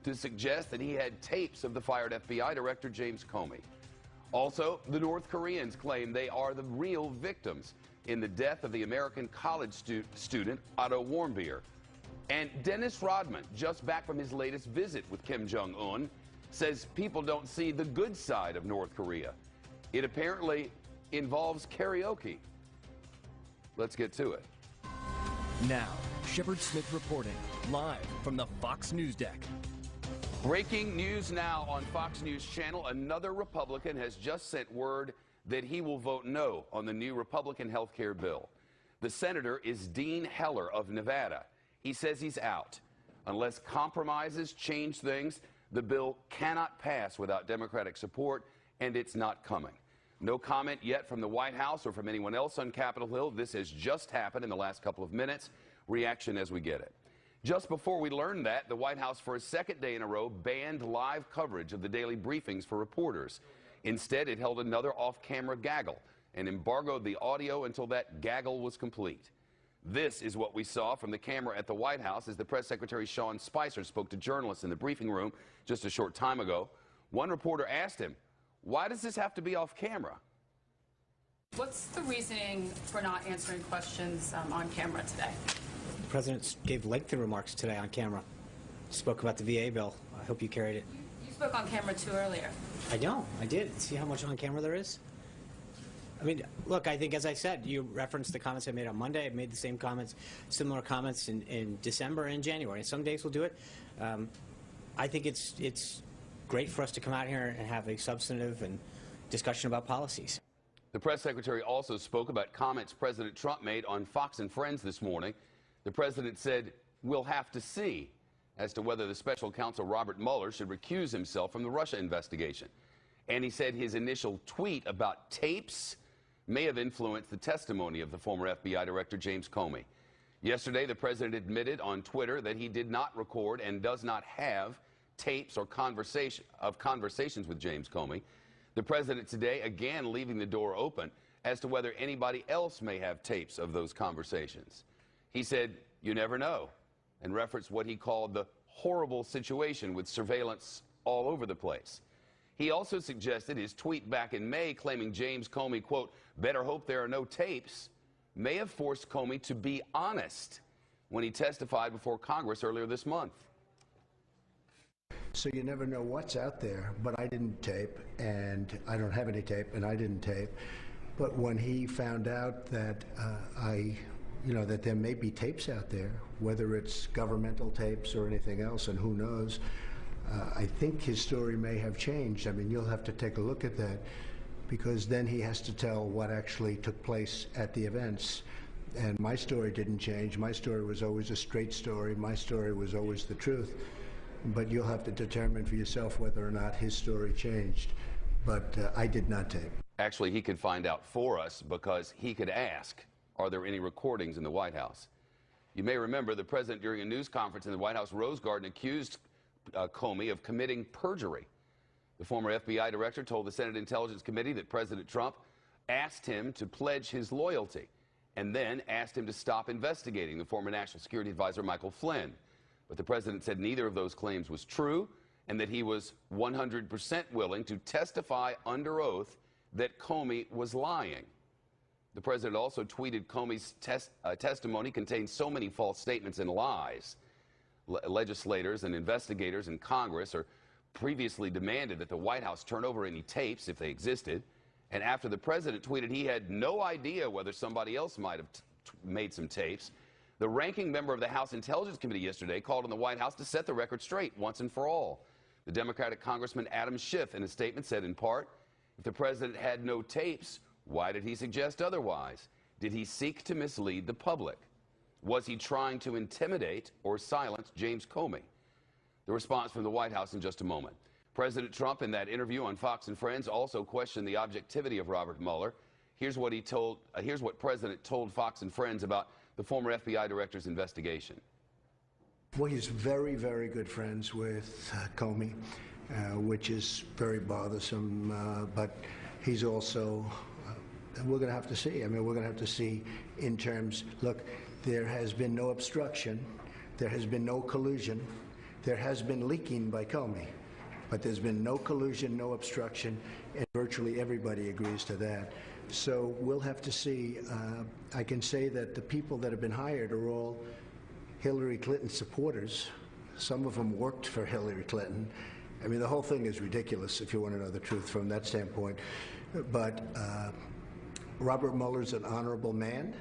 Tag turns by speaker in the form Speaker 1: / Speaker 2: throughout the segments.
Speaker 1: to suggest that he had tapes of the fired FBI director James Comey. Also, the North Koreans claim they are the real victims in the death of the American college student Otto Warmbier. And Dennis Rodman, just back from his latest visit with Kim Jong-un, says people don't see the good side of North Korea. It apparently involves karaoke. Let's get to it.
Speaker 2: Now, Shepard Smith reporting live from the Fox News deck.
Speaker 1: Breaking news now on Fox News Channel. Another Republican has just sent word that he will vote no on the new Republican health care bill. The senator is Dean Heller of Nevada. He says he's out. Unless compromises change things, the bill cannot pass without Democratic support, and it's not coming. No comment yet from the White House or from anyone else on Capitol Hill. This has just happened in the last couple of minutes. Reaction as we get it. Just before we learned that, the White House for a second day in a row banned live coverage of the daily briefings for reporters. Instead, it held another off-camera gaggle and embargoed the audio until that gaggle was complete. This is what we saw from the camera at the White House as the press secretary Sean Spicer spoke to journalists in the briefing room just a short time ago. One reporter asked him, "Why does this have to be off camera?"
Speaker 3: What's the reasoning for not answering questions on camera today?
Speaker 4: The President gave lengthy remarks today on camera. Spoke about the VA bill. I hope you carried it.
Speaker 3: You spoke on camera too earlier.
Speaker 4: I don't. I did. See how much on camera there is? I mean, look, I think, as I said, you referenced the comments I made on Monday. I made the same comments, similar comments in December and January. And some days we'll do it. I think it's great for us to come out here and have a substantive and discussion about policies.
Speaker 1: The press secretary also spoke about comments President Trump made on Fox and Friends this morning. The president said, "We'll have to see," as to whether the special counsel Robert Mueller should recuse himself from the Russia investigation. And he said his initial tweet about tapes may have influenced the testimony of the former FBI director James Comey. Yesterday, the president admitted on Twitter that he did not record and does not have tapes or conversations with James Comey. The president today again leaving the door open as to whether anybody else may have tapes of those conversations. He said, "You never know," and referenced what he called the horrible situation with surveillance all over the place. He also suggested his tweet back in May claiming James Comey, quote, "better hope there are no tapes," may have forced Comey to be honest when he testified before Congress earlier this month.
Speaker 5: So you never know what's out there, but I didn't tape, and I don't have any tape, and I didn't tape. But when he found out that that there may be tapes out there, whether it's governmental tapes or anything else, and who knows, I think his story may have changed. I mean, you'll have to take a look at that, because then he has to tell what actually took place at the events. And my story didn't change. My story was always a straight story. My story was always the truth. But you'll have to determine for yourself whether or not his story changed. But I did not tape.
Speaker 1: Actually, he could find out for us because he could ask, are there any recordings in the White House? You may remember the president during a news conference in the White House Rose Garden accused Comey of committing perjury. The former FBI director told the Senate Intelligence Committee that President Trump asked him to pledge his loyalty and then asked him to stop investigating the former National Security Advisor Michael Flynn. But the president said neither of those claims was true and that he was 100% willing to testify under oath that Comey was lying. The president also tweeted Comey's testimony contains so many false statements and lies. Legislators and investigators in Congress are previously demanded that the White House turn over any tapes if they existed. And after the president tweeted he had no idea whether somebody else might have made some tapes, the ranking member of the House Intelligence Committee yesterday called on the White House to set the record straight once and for all. The Democratic Congressman Adam Schiff in a statement said in part, if the president had no tapes, why did he suggest otherwise? Did he seek to mislead the public? Was he trying to intimidate or silence James Comey? The response from the White House in just a moment. President Trump, in that interview on Fox and Friends, also questioned the objectivity of Robert Mueller. Here's what President told Fox and Friends about the former FBI director's investigation.
Speaker 5: Well, he's very, very good friends with Comey, which is very bothersome. But he's also, we're going to have to see. I mean, we're going to have to see in terms, look, there has been no obstruction. There has been no collusion. There has been leaking by Comey, but there's been no collusion, no obstruction, and virtually everybody agrees to that. So we'll have to see. I can say that the people that have been hired are all Hillary Clinton supporters. Some of them worked for Hillary Clinton. I mean, the whole thing is ridiculous if you want to know the truth from that standpoint. But Robert Mueller's an honorable man,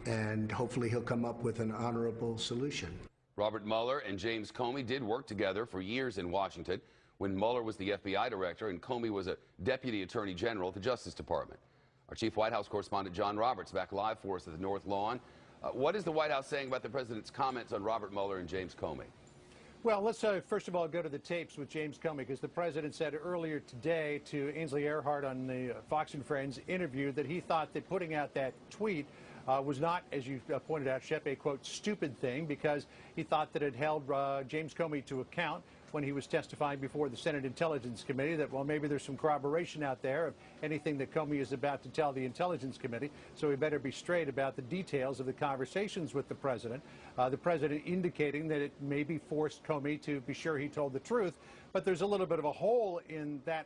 Speaker 5: and hopefully he'll come up with an honorable solution.
Speaker 1: Robert Mueller and James Comey did work together for years in Washington when Mueller was the FBI director and Comey was a deputy attorney general at the Justice Department. Our chief White House correspondent John Roberts back live for us at the North Lawn. What is the White House saying about the president's comments on Robert Mueller and James Comey?
Speaker 6: Well, let's first of all go to the tapes with James Comey, because the president said earlier today to Ainsley Earhardt on the Fox and Friends interview that he thought that putting out that tweet was not, as you pointed out, Shep, a, quote, stupid thing, because he thought that it held James Comey to account when he was testifying before the Senate Intelligence Committee that, well, maybe there's some corroboration out there of anything that Comey is about to tell the Intelligence Committee, so we better be straight about the details of the conversations with the president indicating that it maybe forced Comey to be sure he told the truth. But there's a little bit of a hole in that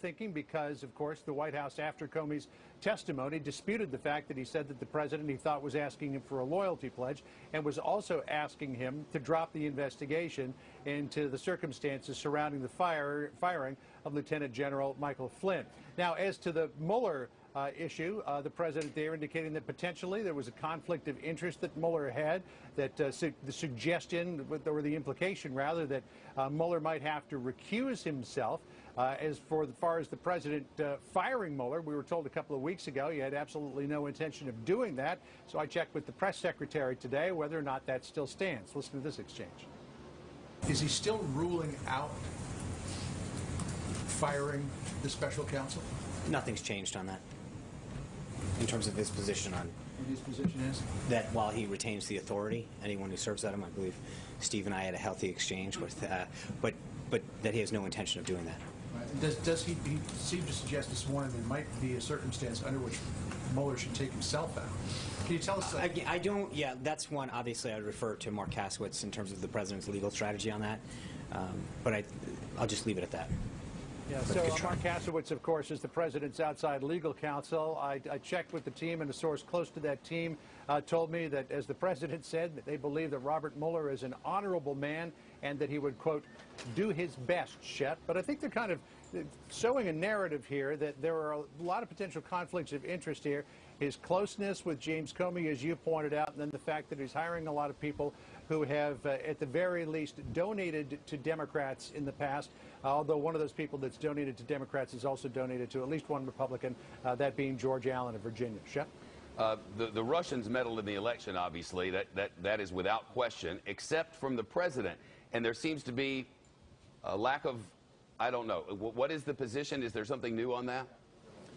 Speaker 6: thinking because, of course, the White House, after Comey's testimony, disputed the fact that he said that the president, he thought, was asking him for a loyalty pledge and was also asking him to drop the investigation into the circumstances surrounding the firing of Lieutenant General Michael Flynn. Now, as to the Mueller issue, the president there indicating that potentially there was a conflict of interest that Mueller had, that the suggestion, or the implication rather, that Mueller might have to recuse himself. As far as the president firing Mueller, we were told a couple of weeks ago he had absolutely no intention of doing that. So I checked with the press secretary today whether or not that still stands. Listen to this exchange.
Speaker 7: Is he still ruling out firing the special counsel?
Speaker 4: Nothing's changed on that in terms of his position on
Speaker 7: His position is?
Speaker 4: that while he retains the authority, anyone who serves at him, I believe Steve and I had a healthy exchange with, but that he has no intention of doing that.
Speaker 7: Right. Does he seem to suggest this morning there might be a circumstance under which Mueller should take himself out? Can you tell us?
Speaker 4: I don't. Yeah, that's one. Obviously, I'd refer to Mark Kasowitz in terms of the president's legal strategy on that. But I'll just leave it at that.
Speaker 6: Yeah, so Mark Kasowitz, of course, is the president's outside legal counsel. I checked with the team, and a source close to that team told me that, as the president said, that they believe that Robert Mueller is an honorable man and that he would, quote, do his best, Shep. But I think they're kind of showing a narrative here that there are a lot of potential conflicts of interest here. His closeness with James Comey, as you pointed out, and then the fact that he's hiring a lot of people who have, at the very least, donated to Democrats in the past, although one of those people that's donated to Democrats has also donated to at least one Republican, that being George Allen of Virginia. Shep?
Speaker 1: The Russians meddled in the election, obviously. That is without question, except from the president. And there seems to be a lack of, I don't know. What is the position? Is there something new on that?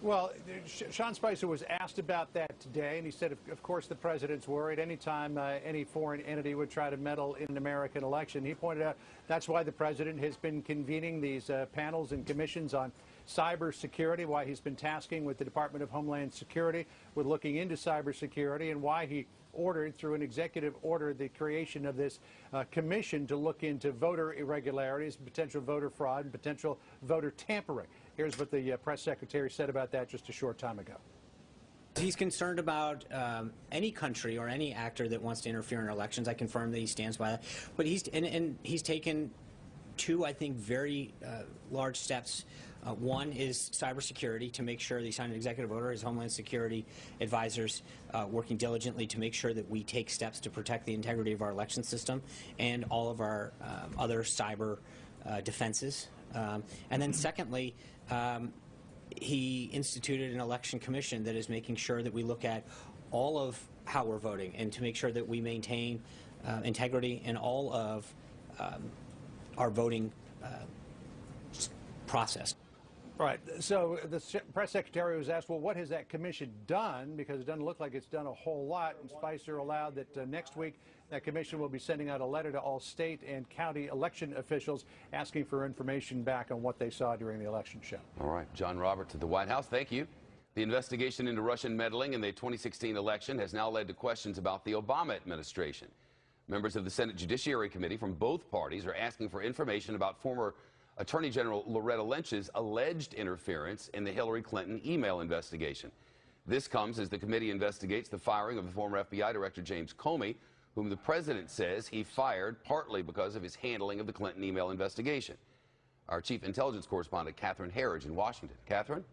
Speaker 6: Well, Sean Spicer was asked about that today, and he said, of course, the president's worried anytime any foreign entity would try to meddle in an American election. He pointed out that's why the president has been convening these panels and commissions on cybersecurity, why he's been tasking with the Department of Homeland Security with looking into cybersecurity, and why he ordered, through an executive order, the creation of this commission to look into voter irregularities, potential voter fraud, and potential voter tampering. Here's what the press secretary said about that just a short time ago.
Speaker 4: He's concerned about any country or any actor that wants to interfere in elections. I confirm that he stands by that. But he's taken two, I think, very large steps. One is cybersecurity, to make sure that he signed an executive order. His Homeland Security advisors working diligently to make sure that we take steps to protect the integrity of our election system and all of our other cyber defenses. And then secondly, he instituted an election commission that is making sure that we look at all of how we're voting and to make sure that we maintain integrity in all of our voting process.
Speaker 6: Right. So the press secretary was asked, well, what has that commission done? Because it doesn't look like it's done a whole lot. And Spicer allowed that next week that commission will be sending out a letter to all state and county election officials asking for information back on what they saw during the election show.
Speaker 1: All right. John Roberts at the White House. Thank you. The investigation into Russian meddling in the 2016 election has now led to questions about the Obama administration. Members of the Senate Judiciary Committee from both parties are asking for information about former Attorney General Loretta Lynch's alleged interference in the Hillary Clinton email investigation. This comes as the committee investigates the firing of the former FBI Director James Comey, whom the president says he fired partly because of his handling of the Clinton email investigation. Our chief intelligence correspondent, Catherine Herridge in Washington. Catherine?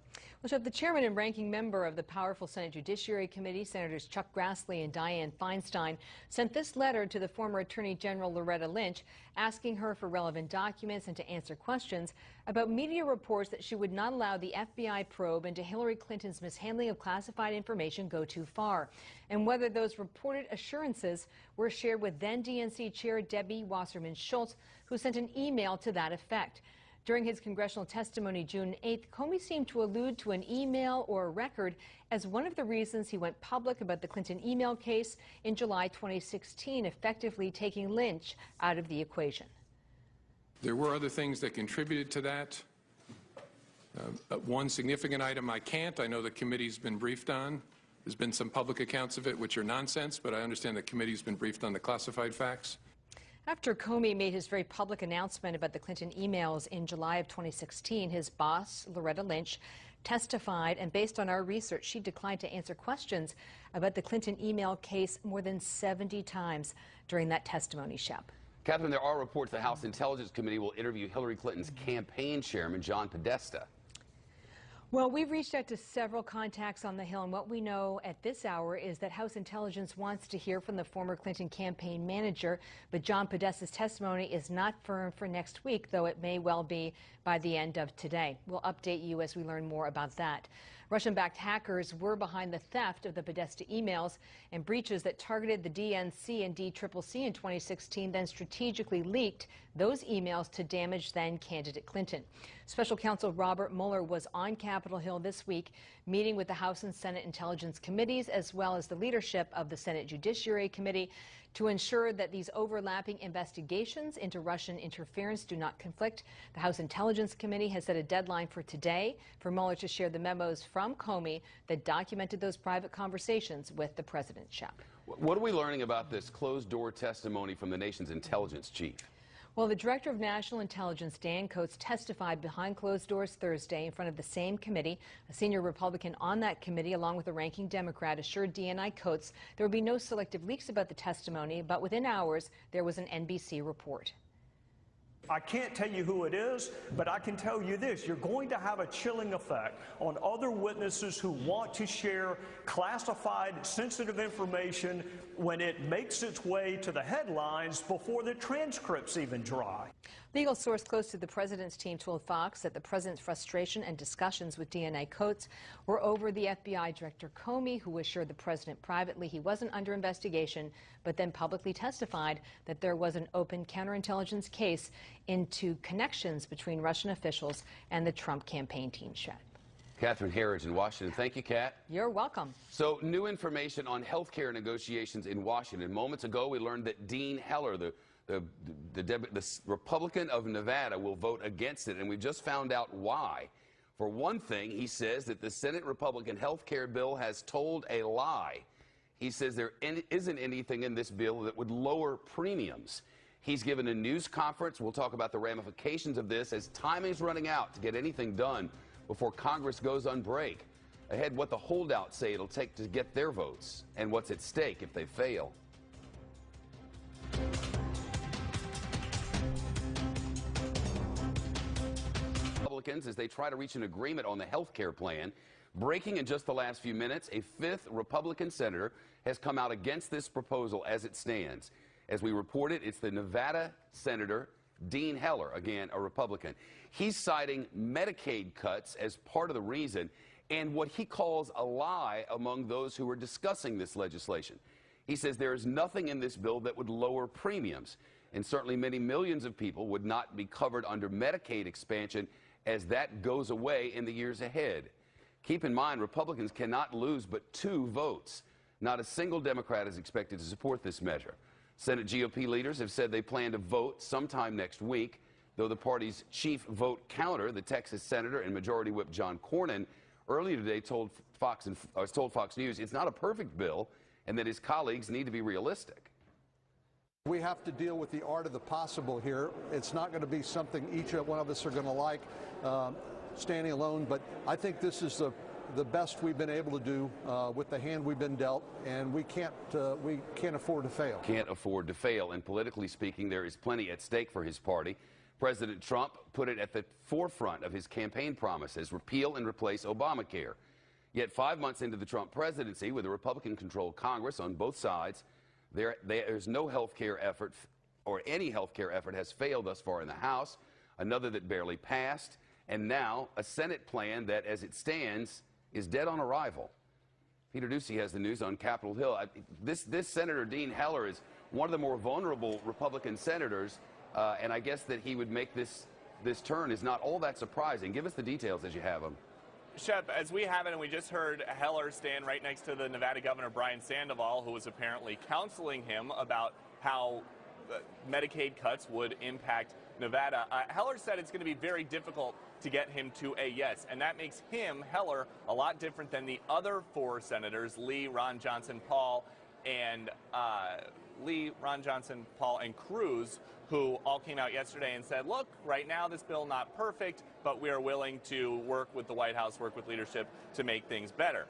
Speaker 8: Well, Shep, the chairman and ranking member of the powerful Senate Judiciary Committee, Senators Chuck Grassley and Dianne Feinstein, sent this letter to the former Attorney General Loretta Lynch, asking her for relevant documents and to answer questions about media reports that she would not allow the FBI probe into Hillary Clinton's mishandling of classified information go too far, and whether those reported assurances were shared with then DNC Chair Debbie Wasserman Schultz, who sent an email to that effect. During his congressional testimony June 8th, Comey seemed to allude to an email or a record as one of the reasons he went public about the Clinton email case in July 2016, effectively taking Lynch out of the equation.
Speaker 9: There were other things that contributed to that. One significant item I know the committee's been briefed on. There's been some public accounts of it which are nonsense, but I understand the committee's been briefed on the classified facts.
Speaker 8: After Comey made his very public announcement about the Clinton emails in July of 2016, his boss, Loretta Lynch, testified, and based on our research, she declined to answer questions about the Clinton email case more than 70 times during that testimony, Shep.
Speaker 1: Catherine, there are reports the House Intelligence Committee will interview Hillary Clinton's campaign chairman, John Podesta.
Speaker 8: Well, we've reached out to several contacts on the Hill, and what we know at this hour is that House Intelligence wants to hear from the former Clinton campaign manager, but John Podesta's testimony is not firm for next week, though it may well be by the end of today. We'll update you as we learn more about that. Russian-backed hackers were behind the theft of the Podesta emails, and breaches that targeted the DNC and DCCC in 2016 then strategically leaked those emails to damage then-candidate Clinton. Special counsel Robert Mueller was on Capitol Hill this week, meeting with the House and Senate Intelligence Committees as well as the leadership of the Senate Judiciary Committee to ensure that these overlapping investigations into Russian interference do not conflict. The House Intelligence Committee has set a deadline for today for Mueller to share the memos from Comey that documented those private conversations with the president. Shep.
Speaker 1: What are we learning about this closed-door testimony from the nation's intelligence chief?
Speaker 8: Well, the Director of National Intelligence, Dan Coats, testified behind closed doors Thursday in front of the same committee. A senior Republican on that committee, along with a ranking Democrat, assured DNI Coats there would be no selective leaks about the testimony, but within hours, there was an NBC report.
Speaker 10: I can't tell you who it is, but I can tell you this. You're going to have a chilling effect on other witnesses who want to share classified, sensitive information when it makes its way to the headlines before the transcripts even dry.
Speaker 8: Legal source close to the president's team told Fox that the president's frustration and discussions with DNA Coats were over the FBI Director Comey, who assured the president privately he wasn't under investigation, but then publicly testified that there was an open counterintelligence case into connections between Russian officials and the Trump campaign team.
Speaker 1: Catherine Herridge in Washington. Thank you, Kat.
Speaker 8: You're welcome.
Speaker 1: So, new information on health care negotiations in Washington. Moments ago, we learned that Dean Heller, the Republican of Nevada, will vote against it, and we just found out why. For one thing, he says that the Senate Republican health care bill has told a lie. He says there isn't anything in this bill that would lower premiums. He's given a news conference. We'll talk about the ramifications of this as time is running out to get anything done before Congress goes on break. Ahead, what the holdouts say it'll take to get their votes and what's at stake if they fail. Republicans as they try to reach an agreement on the health care plan. Breaking in just the last few minutes, a fifth Republican senator has come out against this proposal as it stands. As we reported, it's the Nevada Senator Dean Heller, again a Republican. He's citing Medicaid cuts as part of the reason and what he calls a lie among those who are discussing this legislation. He says there is nothing in this bill that would lower premiums, and certainly many millions of people would not be covered under Medicaid expansion as that goes away in the years ahead. Keep in mind, Republicans cannot lose but 2 votes. Not a single Democrat is expected to support this measure. Senate GOP leaders have said they plan to vote sometime next week, though the party's chief vote counter, the Texas Senator and Majority Whip John Cornyn, earlier today told Fox News it's not a perfect bill and that his colleagues need to be realistic.
Speaker 6: We have to deal with the art of the possible here. It's not going to be something each one of us are going to like standing alone, but I think this is the best we've been able to do with the hand we've been dealt, and we can't afford to fail.
Speaker 1: Can't afford to fail, and politically speaking, there is plenty at stake for his party. President Trump put it at the forefront of his campaign promises: repeal and replace Obamacare. Yet 5 months into the Trump presidency, with a Republican-controlled Congress on both sides, there's no health care effort, or any health care effort has failed thus far in the House, another that barely passed, and now a Senate plan that, as it stands, is dead on arrival. Peter Ducey has the news on Capitol Hill. This Senator Dean Heller is one of the more vulnerable Republican senators, and I guess that he would make this turn is not all that surprising. Give us the details as you have them.
Speaker 11: Shep, as we have it, and we just heard Heller stand right next to the Nevada Governor Brian Sandoval, who was apparently counseling him about how Medicaid cuts would impact Nevada. Heller said it's going to be very difficult to get him to a yes, and that makes him, Heller, a lot different than the other four senators, Lee, Ron Johnson, Paul, and Cruz, who all came out yesterday and said, look, right now this bill not perfect, but we are willing to work with the White House, work with leadership to make things better.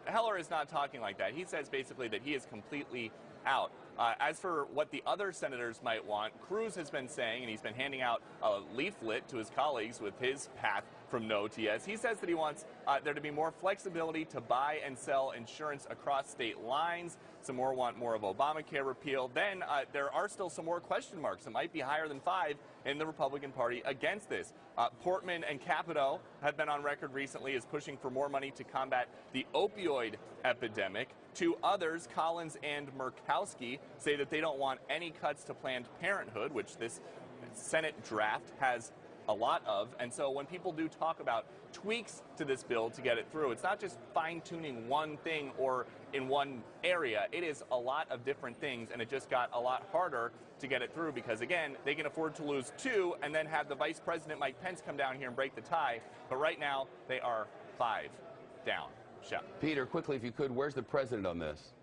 Speaker 11: Heller is not talking like that. He says basically that he is completely out. As for what the other senators might want, Cruz has been saying, and he's been handing out a leaflet to his colleagues with his path from no to yes. He says that he wants there to be more flexibility to buy and sell insurance across state lines. Some more want more of Obamacare repeal. Then there are still some more question marks. It might be higher than 5 in the Republican Party against this. Portman and Capito have been on record recently as pushing for more money to combat the opioid epidemic. Two others, Collins and Murkowski, say that they don't want any cuts to Planned Parenthood, which this Senate draft has a lot of. And so when people do talk about tweaks to this bill to get it through, it's not just fine-tuning one thing or in one area. It is a lot of different things, and it just got a lot harder to get it through because, again, they can afford to lose 2 and then have the Vice President Mike Pence come down here and break the tie. But right now, they are 5 down. Shep.
Speaker 1: Peter, quickly, if you could, where's the president on this?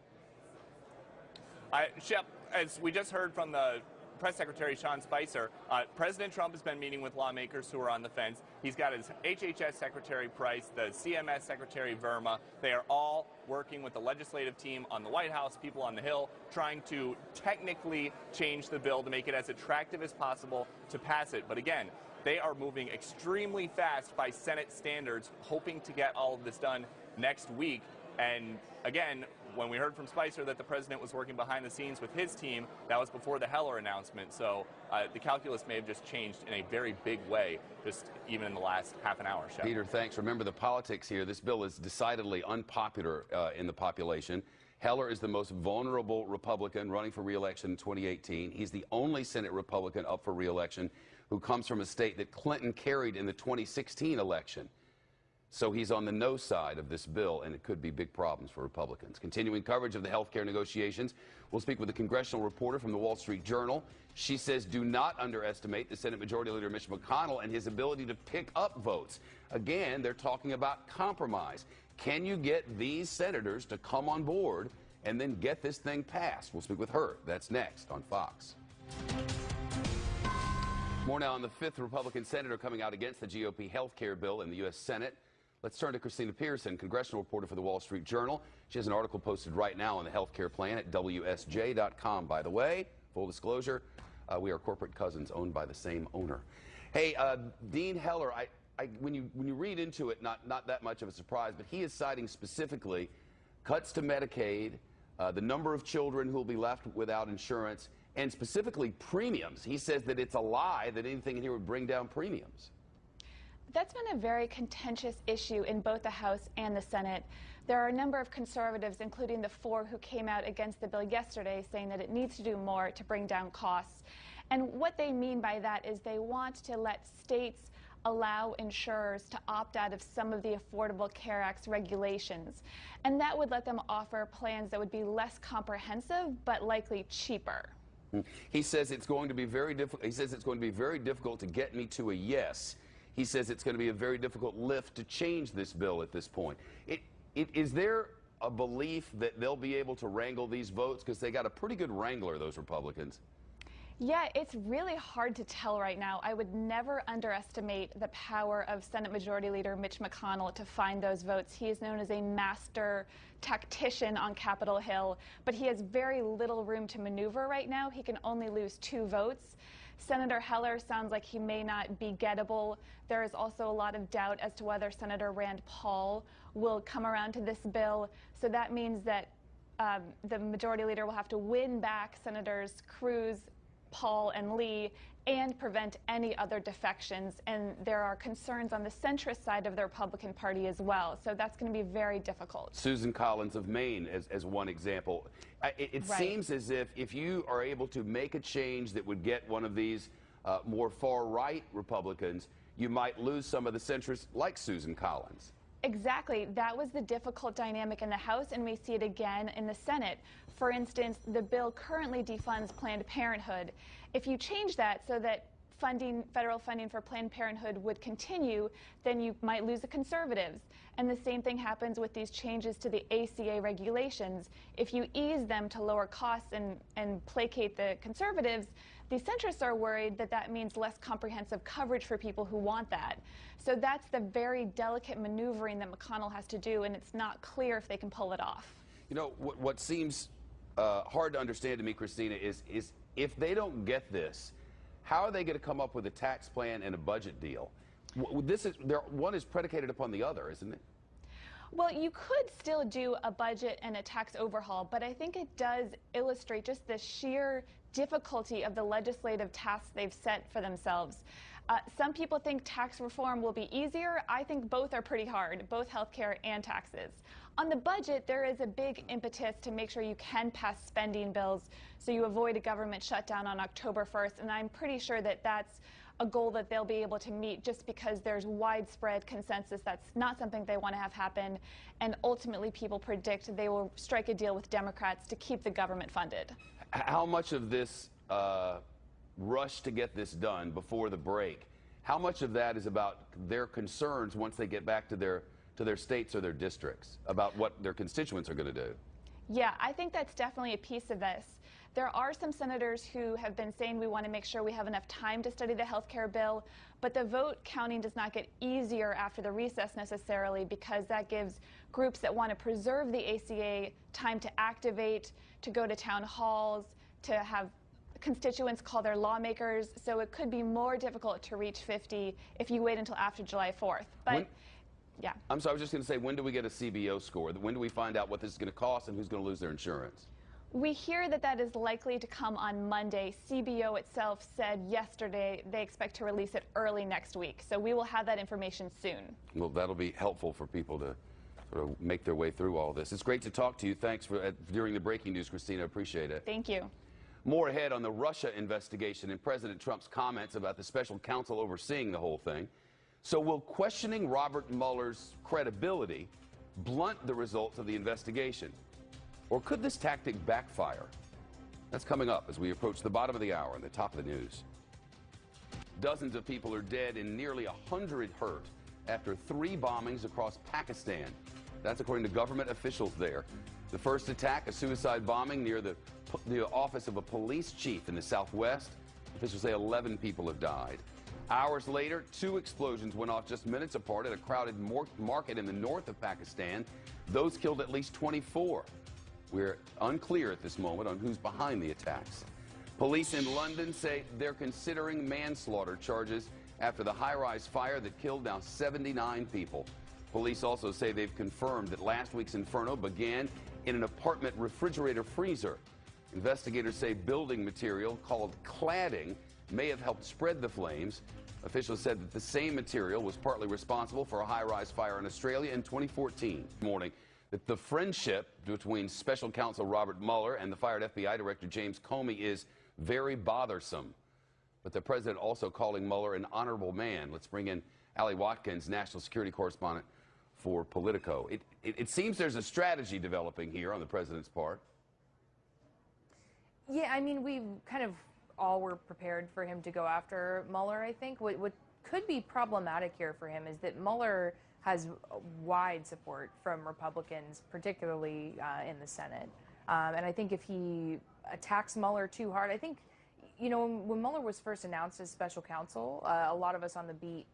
Speaker 11: Shep, as we just heard from the Press Secretary Sean Spicer, President Trump has been meeting with lawmakers who are on the fence. He's got his HHS Secretary Price, the CMS Secretary Verma. They are all working with the legislative team on the White House, people on the Hill, trying to technically change the bill to make it as attractive as possible to pass it. But again, they are moving extremely fast by Senate standards, hoping to get all of this done next week. And again, when we heard from Spicer that the president was working behind the scenes with his team, that was before the Heller announcement. So the calculus may have just changed in a very big way, just even in the last half an hour. Shep.
Speaker 1: Peter, thanks. Remember the politics here. This bill is decidedly unpopular in the population. Heller is the most vulnerable Republican running for re-election in 2018. He's the only Senate Republican up for re-election who comes from a state that Clinton carried in the 2016 election. So he's on the no side of this bill, and it could be big problems for Republicans. Continuing coverage of the health care negotiations, we'll speak with a congressional reporter from the Wall Street Journal. She says do not underestimate the Senate Majority Leader Mitch McConnell and his ability to pick up votes. Again, they're talking about compromise. Can you get these senators to come on board and then get this thing passed? We'll speak with her. That's next on Fox. More now on the 5th Republican senator coming out against the GOP health care bill in the U.S. Senate. Let's turn to Christina Pearson, congressional reporter for the Wall Street Journal. She has an article posted right now on the health care plan at WSJ.com. By the way, full disclosure, we are corporate cousins owned by the same owner. Hey, Dean Heller, when you read into it, not that much of a surprise, but he is citing specifically cuts to Medicaid, the number of children who will be left without insurance, and specifically premiums. He says that it's a lie that anything in here would bring down premiums.
Speaker 12: That's been a very contentious issue in both the House and the Senate. There are a number of conservatives, including the 4 who came out against the bill yesterday, saying that it needs to do more to bring down costs. And what they mean by that is they want to let states allow insurers to opt out of some of the Affordable Care Act's regulations. And that would let them offer plans that would be less comprehensive, but likely cheaper.
Speaker 1: He says it's going to be very difficult. He says it's going to be very difficult to get me to a yes. He says it's going to be a very difficult lift to change this bill at this point. Is there a belief that they'll be able to wrangle these votes? Because they got a pretty good wrangler, those Republicans.
Speaker 12: Yeah, it's really hard to tell right now. I would never underestimate the power of Senate Majority Leader Mitch McConnell to find those votes. He is known as a master tactician on Capitol Hill, but he has very little room to maneuver right now. He can only lose 2 votes. Senator Heller sounds like he may not be gettable. There is also a lot of doubt as to whether Senator Rand Paul will come around to this bill. So that means that the Majority Leader will have to win back Senators Cruz, Paul, and Lee, and prevent any other defections. And there are concerns on the centrist side of the Republican Party as well. So that's going to be very difficult.
Speaker 1: Susan Collins of Maine as one example. It
Speaker 12: Right.
Speaker 1: seems as if you are able to make a change that would get one of these more far-right Republicans, you might lose some of the centrists like Susan Collins.
Speaker 12: Exactly. That was the difficult dynamic in the House, and we see it again in the Senate. For instance, the bill currently defunds Planned Parenthood. If you change that so that federal funding for Planned Parenthood would continue, then you might lose the conservatives. And the same thing happens with these changes to the ACA regulations. If you ease them to lower costs and placate the conservatives, the centrists are worried that that means less comprehensive coverage for people who want that. So that's the very delicate maneuvering that McConnell has to do, and it's not clear if they can pull it off.
Speaker 1: You know, what seems hard to understand to me, Christina, is if they don't get this, how are they going to come up with a tax plan and a budget deal? One is predicated upon the other, isn't it?
Speaker 12: Well, you could still do a budget and a tax overhaul, but I think it does illustrate just the sheer difficulty of the legislative tasks they've set for themselves. Some people think tax reform will be easier. I think both are pretty hard, both healthcare and taxes. On the budget, there is a big impetus to make sure you can pass spending bills so you avoid a government shutdown on October 1st, and I'm pretty sure that that's a goal that they'll be able to meet just because there's widespread consensus that's not something they want to have happen, and ultimately people predict they will strike a deal with Democrats to keep the government funded.
Speaker 1: How much of this rush to get this done before the break, how much of that is about their concerns once they get back to their states or their districts about what their constituents are going to do?
Speaker 12: Yeah, I think that's definitely a piece of this. There are some senators who have been saying we want to make sure we have enough time to study the health care bill, but the vote counting does not get easier after the recess necessarily, because that gives groups that want to preserve the ACA time to activate, to go to town halls, to have constituents call their lawmakers. So it could be more difficult to reach 50 if you wait until after July 4th. But yeah.
Speaker 1: I'm sorry, I was just going to say, when do we get a CBO score? When do we find out what this is going to cost and who's going to lose their insurance?
Speaker 12: We hear that that is likely to come on Monday. CBO itself said yesterday they expect to release it early next week. So we will have that information soon.
Speaker 1: Well, that'll be helpful for people to sort of make their way through all this. It's great to talk to you. Thanks for during the breaking news, Christina. Appreciate it.
Speaker 12: Thank you.
Speaker 1: More ahead on the Russia investigation and President Trump's comments about the special counsel overseeing the whole thing. So will questioning Robert Mueller's credibility blunt the results of the investigation? Or could this tactic backfire? That's coming up as we approach the bottom of the hour and the top of the news. Dozens of people are dead and nearly 100 hurt after 3 bombings across Pakistan. That's according to government officials there. The first attack, a suicide bombing near the office of a police chief in the southwest. Officials say 11 people have died. Hours later, 2 explosions went off just minutes apart at a crowded market in the north of Pakistan. Those killed at least 24. We're unclear at this moment on who's behind the attacks. Police in London say they're considering manslaughter charges after the high-rise fire that killed now 79 people. Police also say they've confirmed that last week's inferno began in an apartment refrigerator freezer. Investigators say building material called cladding may have helped spread the flames. Officials said that the same material was partly responsible for a high-rise fire in Australia in 2014. Morning, that the friendship between Special Counsel Robert Mueller and the fired FBI Director James Comey is very bothersome. But the president also calling Mueller an honorable man. Let's bring in Ali Watkins, national security correspondent for Politico. It seems there's a strategy developing here on the president's part.
Speaker 13: Yeah, I mean, we kind of all were prepared for him to go after Mueller, I think. What could be problematic here for him is that Mueller has wide support from Republicans, particularly in the Senate. And I think if he attacks Mueller too hard, I think you know, when Mueller was first announced as special counsel, a lot of us on the beat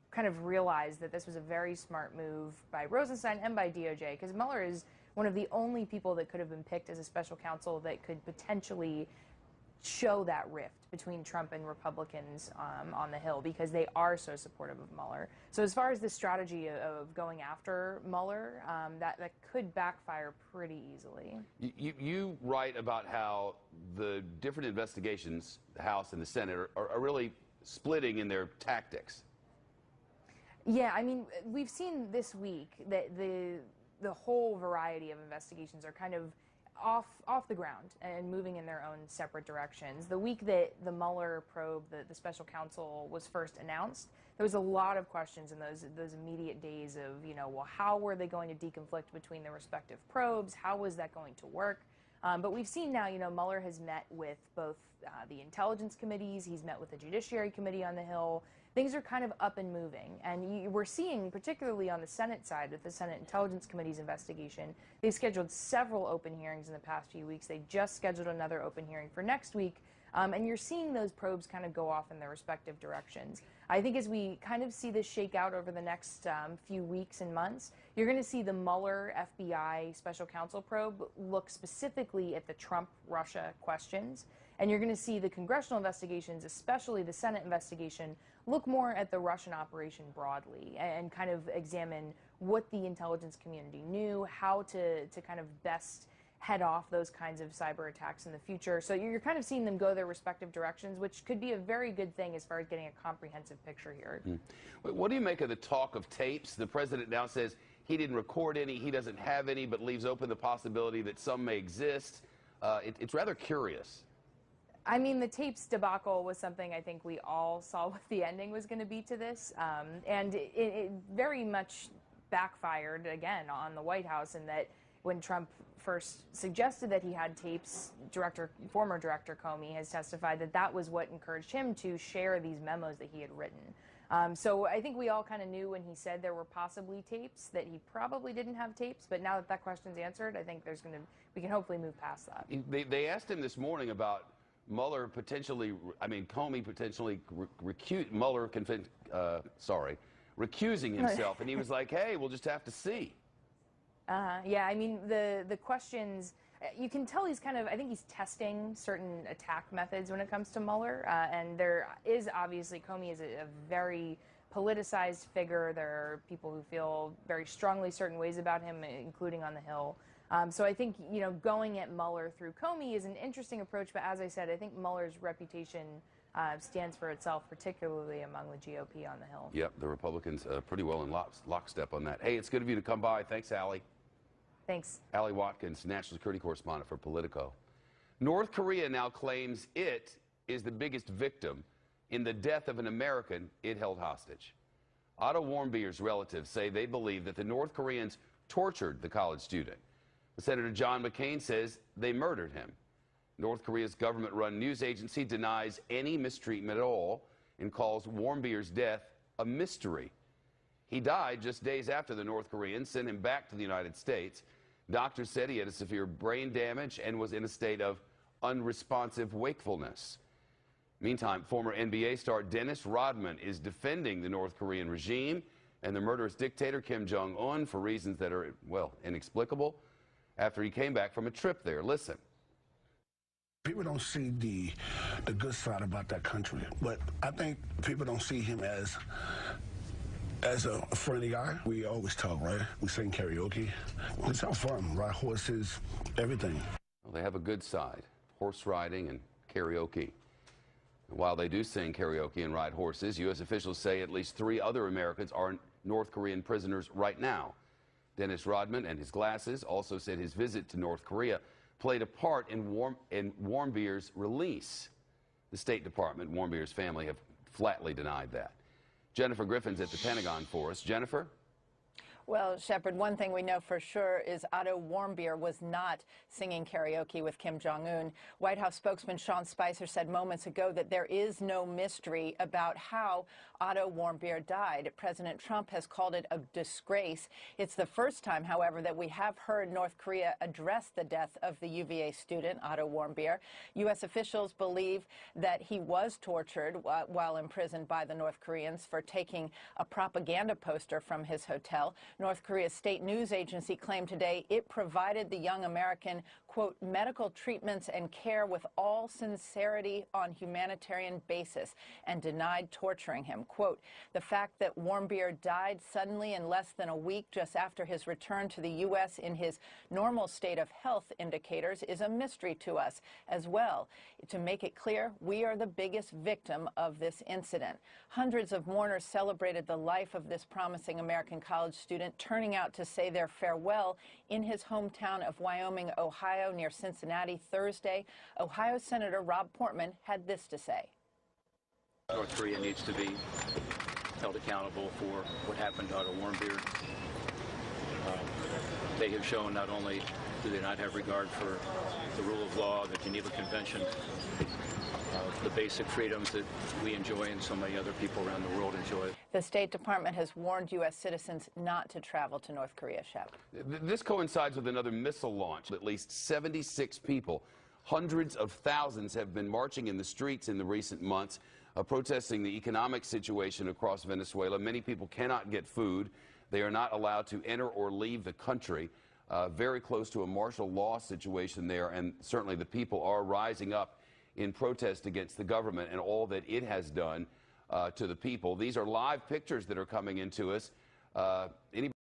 Speaker 13: kind of realized that this was a very smart move by Rosenstein and by DOJ, because Mueller is one of the only people that could have been picked as a special counsel that could potentially show that rift between Trump and Republicans on the Hill, because they are so supportive of Mueller. So as far as the strategy of going after Mueller, that could backfire pretty easily.
Speaker 1: You write about how the different investigations, the House and the Senate, are really splitting in their tactics.
Speaker 13: Yeah, I mean, we've seen this week that the whole variety of investigations are kind of off the ground and moving in their own separate directions. The week that the Mueller probe, the special counsel, was first announced, there was a lot of questions in those immediate days of, you know, well, how were they going to deconflict between the respective probes? How was that going to work? But we've seen now, you know, Mueller has met with both the intelligence committees, he's met with the Judiciary Committee on the Hill. Things are kind of up and moving, and we're seeing, particularly on the Senate side with the Senate Intelligence Committee's investigation, they've scheduled several open hearings in the past few weeks. They just scheduled another open hearing for next week, and you're seeing those probes kind of go off in their respective directions. I think as we kind of see this shake out over the next few weeks and months, you're going to see the Mueller FBI special counsel probe look specifically at the Trump-Russia questions, and you're going to see the congressional investigations, especially the Senate investigation, look more at the Russian operation broadly and kind of examine what the intelligence community knew, how to kind of best head off those kinds of cyber attacks in the future. So you're kind of seeing them go their respective directions, which could be a very good thing as far as getting a comprehensive picture here.
Speaker 1: What do you make of the talk of tapes? The president now says he didn't record any, he doesn't have any, but leaves open the possibility that some may exist. It's rather curious.
Speaker 13: I mean, the tapes debacle was something I think we all saw what the ending was going to be to this, and it very much backfired again on the White House, in that when Trump first suggested that he had tapes, former Director Comey has testified that that was what encouraged him to share these memos that he had written. So I think we all kind of knew when he said there were possibly tapes that he probably didn't have tapes, but now that that question's answered, I think we can hopefully move past that.
Speaker 1: They asked him this morning about Mueller potentially, Comey potentially recusing himself, and he was like, hey, we'll just have to see.
Speaker 13: Yeah, I mean, the questions, you can tell he's kind of, I think he's testing certain attack methods when it comes to Mueller, and there is obviously, Comey is a very politicized figure. There are people who feel very strongly certain ways about him, including on the Hill. So I think, you know, going at Mueller through Comey is an interesting approach, but as I said, I think Mueller's reputation stands for itself, particularly among the GOP on the Hill.
Speaker 1: Yep, the Republicans pretty well in lockstep on that. Hey, it's good of you to come by. Thanks, Allie.
Speaker 13: Thanks.
Speaker 1: Allie Watkins, national security correspondent for Politico. North Korea now claims it is the biggest victim in the death of an American it held hostage. Otto Warmbier's relatives say they believe that the North Koreans tortured the college student. Senator John McCain says they murdered him. North Korea's government-run news agency denies any mistreatment at all and calls Warmbier's death a mystery. He died just days after the North Koreans sent him back to the United States. Doctors said he had a severe brain damage and was in a state of unresponsive wakefulness. Meantime, former NBA star Dennis Rodman is defending the North Korean regime and the murderous dictator Kim Jong-un for reasons that are, well, inexplicable, after he came back from a trip there. Listen.
Speaker 14: People don't see the good side about that country, but I think people don't see him as a friendly guy. We always talk, right? We sing karaoke. It's all fun, ride horses, everything.
Speaker 1: Well, they have a good side, horse riding and karaoke. While they do sing karaoke and ride horses, U.S. officials say at least 3 other Americans are North Korean prisoners right now. Dennis Rodman and his glasses also said his visit to North Korea played a part in Warmbier's release. The State Department, Warmbier's family, have flatly denied that. Jennifer Griffin's at the Pentagon for us. Jennifer?
Speaker 15: Well, Shepard, one thing we know for sure is Otto Warmbier was not singing karaoke with Kim Jong-un. White House spokesman Sean Spicer said moments ago that there is no mystery about how Otto Warmbier died. President Trump has called it a disgrace. It's the first time, however, that we have heard North Korea address the death of the UVA student, Otto Warmbier. U.S. officials believe that he was tortured while imprisoned by the North Koreans for taking a propaganda poster from his hotel. North Korea's state news agency claimed today it provided the young American, quote, medical treatments and care with all sincerity on humanitarian basis and denied torturing him. Quote, the fact that Warmbier died suddenly in less than a week just after his return to the U.S. in his normal state of health indicators is a mystery to us as well. To make it clear, we are the biggest victim of this incident. Hundreds of mourners celebrated the life of this promising American college student, turning out to say their farewell in his hometown of Wyoming, Ohio, near Cincinnati Thursday. Ohio Senator Rob Portman had this to say.
Speaker 16: North Korea needs to be held accountable for what happened to Otto Warmbier. They have shown not only do they not have regard for the rule of law, the Geneva Convention, the basic freedoms that we enjoy and so many other people around the world enjoy.
Speaker 15: The State Department has warned U.S. citizens not to travel to North Korea, Shep.
Speaker 1: This coincides with another missile launch. At least 76 people, hundreds of thousands, have been marching in the streets in the recent months, protesting the economic situation across Venezuela. Many people cannot get food. They are not allowed to enter or leave the country. Very close to a martial law situation there, and certainly the people are rising up in protest against the government and all that it has done to the people. These are live pictures that are coming into us. Anybody